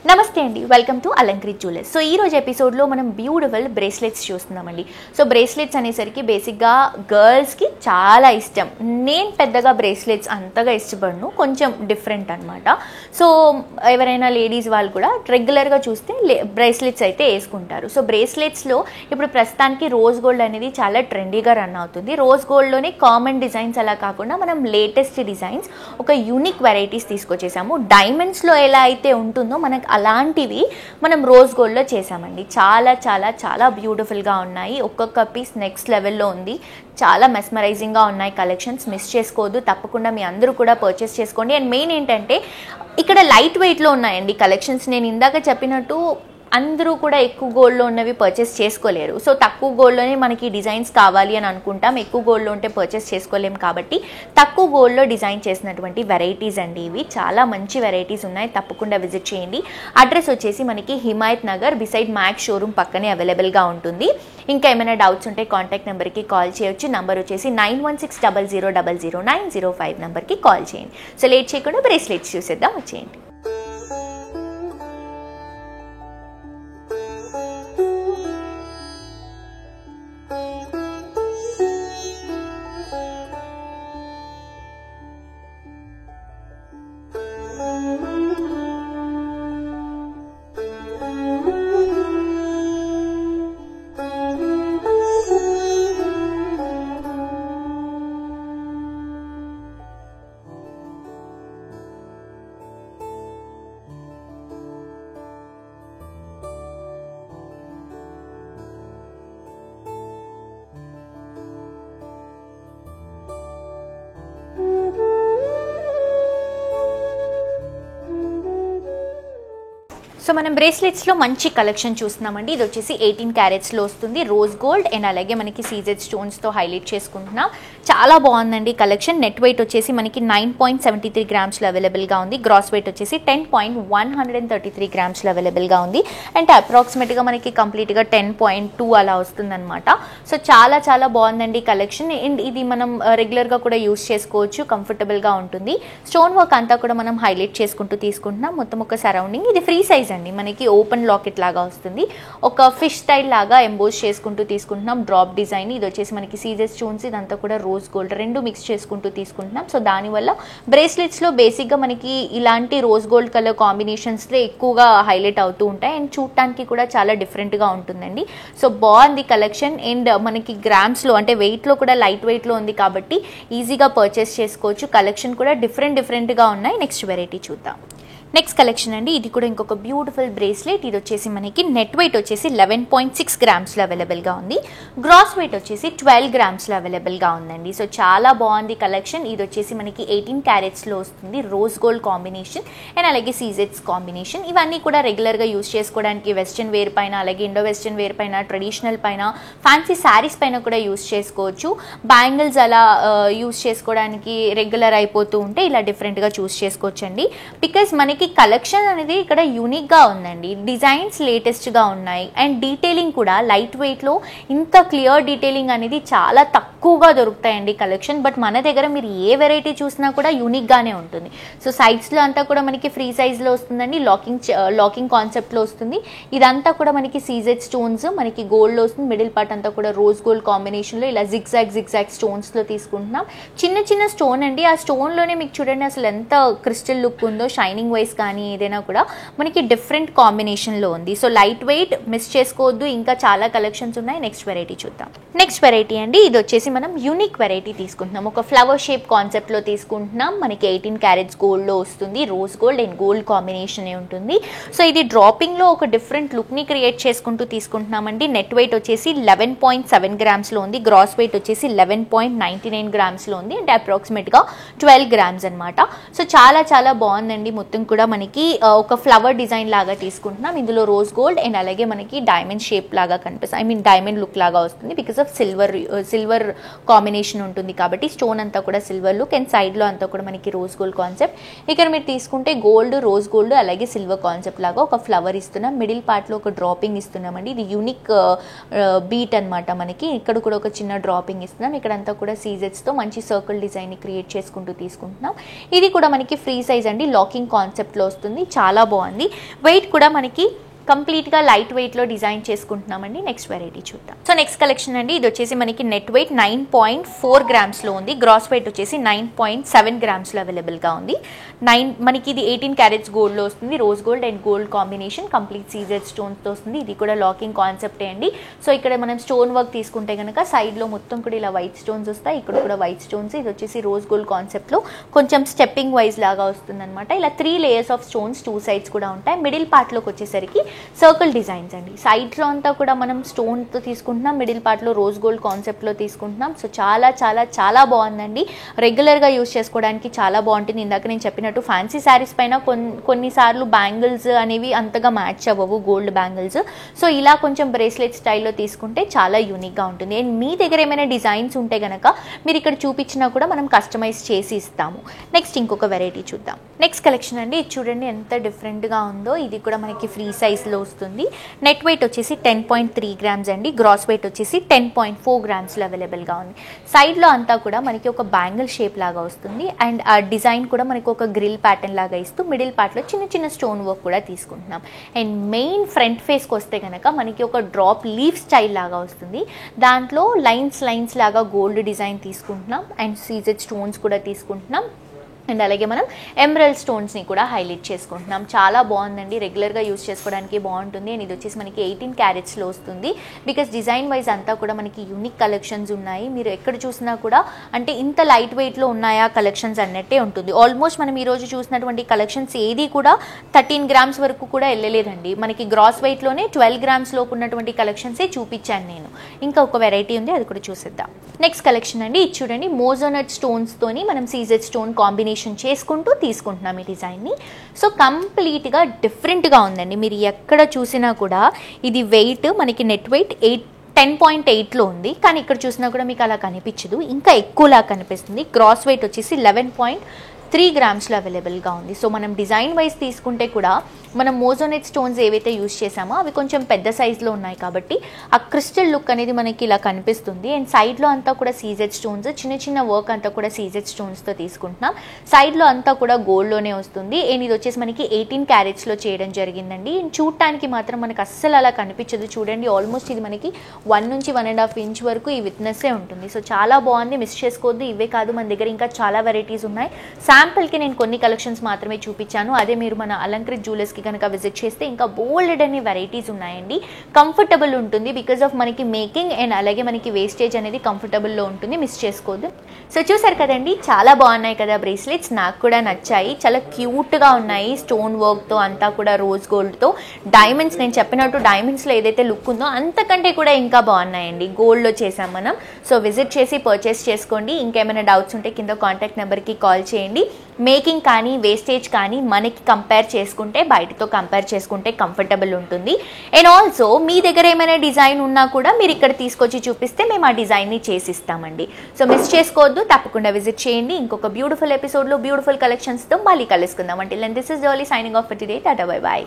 నమస్తే అండి, welcome to Alankrit jewellers. So ఈ రోజు ఎపిసోడ్లో మనం బ్యూటిఫుల్ బ్రేస్లెట్స్ చూస్తున్నామండి. సో బ్రేస్లెట్స్ అనేసరికి బేసిక్గా గర్ల్స్కి చాలా ఇష్టం. నేను పెద్దగా బ్రేస్లెట్స్ అంతగా ఇష్టపడను, కొంచెం డిఫరెంట్ అనమాట. సో ఎవరైనా లేడీస్ వాళ్ళు కూడా రెగ్యులర్గా చూస్తే బ్రేస్లెట్స్ అయితే వేసుకుంటారు. సో బ్రేస్లెట్స్లో ఇప్పుడు ప్రస్తుతానికి రోజ్ గోల్డ్ అనేది చాలా ట్రెండీగా రన్ అవుతుంది. రోజ్ గోల్డ్లోనే కామన్ డిజైన్స్ అలా కాకుండా మనం లేటెస్ట్ డిజైన్స్, ఒక యూనిక్ వెరైటీస్ తీసుకొచ్చేసాము. డైమండ్స్లో ఎలా అయితే ఉంటుందో మనకు అలాంటివి మనం రోజ్ గోల్డ్లో చేసామండి. చాలా చాలా చాలా బ్యూటిఫుల్గా ఉన్నాయి. ఒక్కొక్క పీస్ నెక్స్ట్ లెవెల్లో ఉంది. చాలా మెస్మరైజింగ్గా ఉన్నాయి కలెక్షన్స్. మిస్ చేసుకోవద్దు, తప్పకుండా మీ అందరూ కూడా పర్చేస్ చేసుకోండి. అండ్ మెయిన్ ఏంటంటే ఇక్కడ లైట్ వెయిట్లో ఉన్నాయండి కలెక్షన్స్. నేను ఇందాక చెప్పినట్టు అందరూ కూడా ఎక్కువ గోల్డ్లో ఉన్నవి పర్చేస్ చేసుకోలేరు. సో తక్కువ గోల్డ్లోనే మనకి డిజైన్స్ కావాలి అని అనుకుంటాం. ఎక్కువ గోల్డ్లో ఉంటే పర్చేస్ చేసుకోలేము కాబట్టి తక్కువ గోల్డ్లో డిజైన్ చేసినటువంటి వెరైటీస్ అండి ఇవి. చాలా మంచి వెరైటీస్ ఉన్నాయి, తప్పకుండా విజిట్ చేయండి. అడ్రస్ వచ్చేసి మనకి Himayat Nagar beside max showroom పక్కనే అవైలబుల్గా ఉంటుంది. ఇంకా ఏమైనా డౌట్స్ ఉంటే కాంటాక్ట్ నెంబర్కి కాల్ చేయొచ్చు. నెంబర్ వచ్చేసి 9160000905 నెంబర్కి కాల్ చేయండి. సో లేట్ చేయకుండా బ్రేస్లెట్స్ చూసేద్దాం, వచ్చేయండి. సో మనం బ్రేస్లెట్స్లో మంచి కలెక్షన్ చూస్తున్నామండి. ఇది వచ్చేసి 18 క్యారెట్స్లో వస్తుంది, రోజ్ గోల్డ్ అండ్ అలాగే మనకి సీజెడ్ స్టోన్స్తో హైలైట్ చేసుకుంటున్నాం. చాలా బాగుందండి కలెక్షన్. నెట్ వెయిట్ వచ్చేసి మనకి 9.73 గ్రామ్స్లో అవైలబుల్గా ఉంది. గ్రాస్ వెయిట్ వచ్చేసి 10.133 గ్రామ్స్లో అవైలబుల్గా ఉంది. అండ్ అప్రాక్సిమేట్గా మనకి కంప్లీట్గా 10.2 అలా వస్తుందన్నమాట. సో చాలా చాలా బాగుందండి కలెక్షన్. అండ్ ఇది మనం రెగ్యులర్గా కూడా యూస్ చేసుకోవచ్చు, కంఫర్టబుల్గా ఉంటుంది. స్టోన్ వర్క్ అంతా కూడా మనం హైలైట్ చేసుకుంటూ తీసుకుంటున్నాం. మొత్తం ఒక సరౌండింగ్. ఇది ఫ్రీ సైజ్ అండి, మనకి ఓపెన్ లాకెట్ లాగా వస్తుంది. ఒక ఫిష్ స్టైల్ లాగా ఎంబోస్ చేసుకుంటూ తీసుకుంటున్నాం. Drop design. ఇది వచ్చేసి మనకి సీజెడ్ స్టోన్స్, ఇదంతా కూడా రోజ్ గోల్డ్ రెండు మిక్స్ చేసుకుంటూ తీసుకుంటున్నాం. సో దానివల్ల బ్రేస్లెట్స్లో బేసిక్గా మనకి ఇలాంటి రోజ్ గోల్డ్ కలర్ కాంబినేషన్స్లో ఎక్కువగా హైలైట్ అవుతూ ఉంటాయి. అండ్ చూడటానికి కూడా చాలా డిఫరెంట్గా ఉంటుందండి. సో బాగుంది కలెక్షన్. అండ్ మనకి గ్రామ్స్లో అంటే వెయిట్లో కూడా లైట్ వెయిట్లో ఉంది కాబట్టి ఈజీగా పర్చేస్ చేసుకోవచ్చు. కలెక్షన్ కూడా డిఫరెంట్గా ఉన్నాయి. నెక్స్ట్ వెరైటీ చూద్దాం. నెక్స్ట్ కలెక్షన్ అండి, ఇది కూడా ఇంకొక బ్యూటిఫుల్ బ్రేస్లెట్. ఇది వచ్చేసి మనకి నెట్ వెయిట్ వచ్చేసి 11.6 గ్రామ్స్లో అవైలబుల్గా ఉంది. గ్రాస్ వెయిట్ వచ్చేసి 12 గ్రామ్స్లో అవైలబుల్గా ఉందండి. సో చాలా బాగుంది కలెక్షన్. ఇది వచ్చేసి మనకి 18 క్యారెట్స్లో వస్తుంది, రోజ్ గోల్డ్ కాంబినేషన్ అండ్ అలాగే సీజెడ్స్ కాంబినేషన్. ఇవన్నీ కూడా రెగ్యులర్గా యూస్ చేసుకోవడానికి వెస్ట్రన్ వేర్ పైన, అలాగే ఇండో వెస్ట్రన్ వేర్ పైన, ట్రెడిషనల్ పైన, ఫ్యాన్సీ శారీస్ పైన కూడా యూస్ చేసుకోవచ్చు. బ్యాంగిల్స్ అలా యూస్ చేసుకోవడానికి రెగ్యులర్ అయిపోతూ ఉంటే ఇలా డిఫరెంట్గా చూస్ చేసుకోవచ్చు అండి. బికాజ్ మనకి కలెక్షన్ అనేది ఇక్కడ యూనిక్గా ఉందండి. డిజైన్స్ లేటెస్ట్గా ఉన్నాయి అండ్ డీటెయిలింగ్ కూడా లైట్ వెయిట్లో ఇంత క్లియర్ డీటెయిలింగ్ అనేది చాలా తక్కువగా దొరుకుతాయండి కలెక్షన్. బట్ మన దగ్గర మీరు ఏ వెరైటీ చూసినా కూడా యూనిక్గానే ఉంటుంది. సో సైడ్స్లో అంతా కూడా మనకి ఫ్రీ సైజ్లో వస్తుందండి, లాకింగ్ కాన్సెప్ట్లో వస్తుంది. ఇదంతా కూడా మనకి సీజెడ్ స్టోన్స్, మనకి గోల్డ్లో వస్తుంది. మిడిల్ పార్ట్ అంతా కూడా రోజ్ గోల్డ్ కాంబినేషన్లో ఇలా జిగ్జాగ్ స్టోన్స్లో తీసుకుంటున్నాం. చిన్న స్టోన్ అండి. ఆ స్టోన్లోనే మీకు చూడండి అసలు ఎంత క్రిస్టల్ లుక్ ఉందో. షైనింగ్ వైస్ కానీ ఏదైనా కూడా మనకి డిఫరెంట్ కాంబినేషన్లో ఉంది. సో లైట్ వెయిట్, మిస్ చేసుకోవద్దు. ఇంకా చాలా కలెక్షన్స్ ఉన్నాయి. నెక్స్ట్ వెరైటీ చూద్దాం. నెక్స్ట్ వెరైటీ అండి, ఇది వచ్చేసి మనం యూనిక్ వెరైటీ తీసుకుంటున్నాం. ఒక ఫ్లవర్ షేప్ కాన్సెప్ట్లో తీసుకుంటున్నాం. మనకి 18 క్యారెట్స్ గోల్డ్లో వస్తుంది. Rose gold and gold combination ఉంటుంది. సో ఇది డ్రాపింగ్లో ఒక డిఫరెంట్ లుక్ని క్రియేట్ చేసుకుంటూ తీసుకుంటున్నామండి. నెట్ వెయిట్ వచ్చేసి 11.7 గ్రామ్స్లో ఉంది. గ్రాస్ వెయిట్ వచ్చేసి 11.99 గ్రామ్స్లో ఉంది. అంటే అప్రాక్సిమేట్గా 12 గ్రామ్స్ అనమాట. సో చాలా చాలా బాగుందండి. మొత్తం కూడా మనకి ఒక ఫ్లవర్ డిజైన్ లాగా తీసుకుంటున్నాం. ఇందులో రోజ్ గోల్డ్ అండ్ అలాగే మనకి డైమండ్ షేప్ లాగా కనిపిస్తుంది, డైమండ్ లుక్ లాగా వస్తుంది. బికాస్ ఆఫ్ సిల్వర్ కాంబినేషన్ ఉంటుంది కాబట్టి స్టోన్ అంతా కూడా సిల్వర్ లుక్ అండ్ సైడ్లో అంతా కూడా మనకి రోజ్ గోల్డ్ కాన్సెప్ట్. ఇక్కడ మీరు తీసుకుంటే గోల్డ్, రోజ్ గోల్డ్ అలాగే సిల్వర్ కాన్సెప్ట్ లాగా ఒక ఫ్లవర్ ఇస్తున్నాం. మిడిల్ పార్ట్లో ఒక డ్రాపింగ్ ఇస్తున్నామండి. ఇది యూనిక్ బీట్ అనమాట. మనకి ఇక్కడ కూడా ఒక చిన్న డ్రాపింగ్ ఇస్తున్నాం. ఇక్కడంతా కూడా సీజెడ్స్తో మంచి సర్కిల్ డిజైన్ని క్రియేట్ చేసుకుంటూ తీసుకుంటున్నాం. ఇది కూడా మనకి ఫ్రీ సైజ్ అండి. లాకింగ్ కాన్సెప్ట్ కాన్సెప్ట్లో వస్తుంది, చాలా బాగుంది. వెయిట్ కూడా మనకి కంప్లీట్గా లైట్ వెయిట్లో డిజైన్ చేసుకుంటున్నామండి. నెక్స్ట్ వెరైటీ చూద్దాం. సో నెక్స్ట్ కలెక్షన్ అండి, ఇది వచ్చేసి మనకి నెట్ వెయిట్ 9.4 గ్రామ్స్లో ఉంది. గ్రాస్ వెయిట్ వచ్చేసి 9.7 గ్రామ్స్లో అవైలబుల్గా ఉంది. మనకి ఇది 18 క్యారెట్స్ గోల్డ్లో వస్తుంది. Rose gold and gold combination, complete CZ స్టోన్స్తో వస్తుంది. ఇది కూడా లాకింగ్ కాన్సెప్టే అండి. సో ఇక్కడ మనం స్టోన్ వర్క్ తీసుకుంటే కనుక సైడ్లో మొత్తం కూడా ఇలా వైట్ స్టోన్స్ వస్తాయి, ఇక్కడ కూడా వైట్ స్టోన్స్. ఇది వచ్చేసి రోజ్ గోల్డ్ కాన్సెప్ట్లో కొంచెం స్టెప్పింగ్ వైజ్ లాగా వస్తుంది అనమాట. ఇలా 3 లేయర్స్ ఆఫ్ స్టోన్స్ 2 సైడ్స్ కూడా ఉంటాయి. మిడిల్ పార్ట్లోకి వచ్చేసరికి సర్కిల్ డిజైన్స్ అండి. సైడ్లో అంతా కూడా మనం స్టోన్తో తీసుకుంటున్నాం, మిడిల్ పార్ట్లో రోజ్ గోల్డ్ కాన్సెప్ట్లో తీసుకుంటున్నాం. సో చాలా చాలా చాలా బాగుందండి. రెగ్యులర్గా యూస్ చేసుకోవడానికి చాలా బాగుంటుంది. ఇందాక నేను చెప్పినట్టు ఫ్యాన్సీ శారీస్ పైన కొన్నిసార్లు బ్యాంగిల్స్ అనేవి అంతగా మ్యాచ్ అవ్వవు, గోల్డ్ బ్యాంగిల్స్. సో ఇలా కొంచెం బ్రేస్లెట్ స్టైల్లో తీసుకుంటే చాలా యూనిక్గా ఉంటుంది. అండ్ మీ దగ్గర ఏమైనా డిజైన్స్ ఉంటే కనుక మీరు ఇక్కడ చూపించినా కూడా మనం కస్టమైజ్ చేసి ఇస్తాము. నెక్స్ట్ ఇంకొక వెరైటీ చూద్దాం. నెక్స్ట్ కలెక్షన్ అండి, ఇది చూడండి ఎంత డిఫరెంట్గా ఉందో. ఇది కూడా మనకి ఫ్రీ సైజ్లో వస్తుంది. నెట్ వెయిట్ వచ్చేసి 10.3 గ్రామ్స్ అండి. గ్రాస్ వెయిట్ వచ్చేసి 10.4 గ్రామ్స్లో అవైలబుల్గా ఉంది. సైడ్లో అంతా కూడా మనకి ఒక బ్యాంగిల్ షేప్ లాగా వస్తుంది. అండ్ ఆ డిజైన్ కూడా మనకి ఒక గ్రిల్ ప్యాటర్న్ లాగా ఇస్తూ మిడిల్ పార్ట్లో చిన్న చిన్న స్టోన్ వర్క్ కూడా తీసుకుంటున్నాం. అండ్ మెయిన్ ఫ్రంట్ ఫేస్కి వస్తే కనుక మనకి ఒక డ్రాప్ లీఫ్ స్టైల్ లాగా వస్తుంది. దాంట్లో లైన్స్ లాగా గోల్డ్ డిజైన్ తీసుకుంటున్నాం అండ్ సీజెడ్ స్టోన్స్ కూడా తీసుకుంటున్నాం. అండ్ అలాగే మనం ఎమరల్డ్ స్టోన్స్ని కూడా హైలైట్ చేసుకుంటున్నాం. చాలా బాగుందండి, రెగ్యులర్గా యూస్ చేసుకోవడానికి బాగుంటుంది. అండ్ ఇది వచ్చేసి మనకి 18 క్యారెట్స్లో వస్తుంది. బికాస్ డిజైన్ వైజ్ అంతా కూడా మనకి యూనిక్ కలెక్షన్స్ ఉన్నాయి. మీరు ఎక్కడ చూసినా కూడా అంటే ఇంత లైట్ వెయిట్లో ఉన్నాయా కలెక్షన్స్ అన్నట్టే ఉంటుంది. ఆల్మోస్ట్ మనం ఈరోజు చూసినటువంటి కలెక్షన్స్ ఏది కూడా 13 గ్రామ్స్ వరకు కూడా వెళ్ళలేదండి. మనకి గ్రాస్ వెయిట్లోనే 12 గ్రామ్స్ లోపు ఉన్నటువంటి కలెక్షన్సే చూపించాను నేను. ఇంకా ఒక వెరైటీ ఉంది, అది కూడా చూసిద్దాం. నెక్స్ట్ కలెక్షన్ అండి, ఇది చూడండి మోజోనట్ స్టోన్స్తోని మనం సీజెడ్ స్టోన్ కాంబినేషన్ చేసుకుంటూ తీసుకుంటున్నాం ఈ డిజైన్ని. సో కంప్లీట్గా డిఫరెంట్గా ఉందండి. మీరు ఎక్కడ చూసినా కూడా ఇది వెయిట్ మనకి నెట్ వెయిట్ 10.8లో ఉంది, కానీ ఇక్కడ చూసినా కూడా మీకు అలా కనిపించదు, ఇంకా ఎక్కువలా కనిపిస్తుంది. గ్రాస్ వెయిట్ వచ్చేసి 11.3 గ్రామ్స్లో అవైలబుల్గా ఉంది. సో మనం డిజైన్ వైజ్ తీసుకుంటే కూడా మనం మోజోనెట్ స్టోన్స్ ఏవైతే యూజ్ చేసామో అవి కొంచెం పెద్ద సైజులో ఉన్నాయి కాబట్టి ఆ క్రిస్టల్ లుక్ అనేది మనకి ఇలా కనిపిస్తుంది. అండ్ సైడ్లో అంతా కూడా సీజెడ్ స్టోన్స్, చిన్న చిన్న వర్క్ అంతా కూడా సీజెడ్ స్టోన్స్తో తీసుకుంటున్నాం. సైడ్లో అంతా కూడా గోల్డ్లోనే వస్తుంది. అండ్ ఇది వచ్చేసి మనకి 18 క్యారెట్స్లో చేయడం జరిగిందండి. అండ్ చూడటానికి మాత్రం మనకి అస్సలు అలా కనిపించదు. చూడండి ఆల్మోస్ట్ ఇది మనకి 1 నుంచి 1.5 ఇంచ్ వరకు ఈ విత్నెస్సే ఉంటుంది. సో చాలా బాగుంది, మిస్ చేసుకోవద్దు. ఇవే కాదు, మన దగ్గర ఇంకా చాలా వెరైటీస్ ఉన్నాయి. శాంపుల్కి నేను కొన్ని కలెక్షన్స్ మాత్రమే చూపించాను. అదే మీరు మన అలంకృత్ జ్యువెలర్స్కి కనుక విజిట్ చేస్తే ఇంకా బోల్డ్ అనే వెరైటీస్ ఉన్నాయండి. కంఫర్టబుల్ ఉంటుంది బికాస్ ఆఫ్ మనకి మేకింగ్ అండ్ అలాగే మనకి వేస్టేజ్ అనేది కంఫర్టబుల్లో ఉంటుంది, మిస్ చేసుకోవద్దు. సో చూసారు కదండి, చాలా బాగున్నాయి కదా బ్రేస్లెట్స్, నాకు కూడా నచ్చాయి. చాలా క్యూట్గా ఉన్నాయి, స్టోన్ వర్క్తో అంతా కూడా రోజ్ గోల్డ్తో. డైమండ్స్, నేను చెప్పినట్టు డైమండ్స్లో ఏదైతే లుక్ ఉందో అంతకంటే కూడా ఇంకా బాగున్నాయండి. గోల్డ్లో చేసాం మనం. సో విజిట్ చేసి పర్చేస్ చేసుకోండి. ఇంకేమైనా డౌట్స్ ఉంటే కింద కాంటాక్ట్ నెంబర్కి కాల్ చేయండి. మేకింగ్ కానీ వేస్టేజ్ కానీ మనకి కంపేర్ చేసుకుంటే బయటతో కంపేర్ చేసుకుంటే కంఫర్టబుల్ ఉంటుంది. అండ్ ఆల్సో మీ దగ్గర ఏమైనా డిజైన్ ఉన్నా కూడా మీరు ఇక్కడ తీసుకొచ్చి చూపిస్తే మేము ఆ డిజైన్ని చేసిస్తామండి. సో మిస్ చేసుకోవద్దు, తప్పకుండా విజిట్ చేయండి. ఇంకొక బ్యూటిఫుల్ ఎపిసోడ్లో బ్యూటిఫుల్ కలెక్షన్స్తో మళ్ళీ కలుసుకుందాం. అంటే దిస్ ఇస్ జర్లీ signing off for today. Tata, bye bye.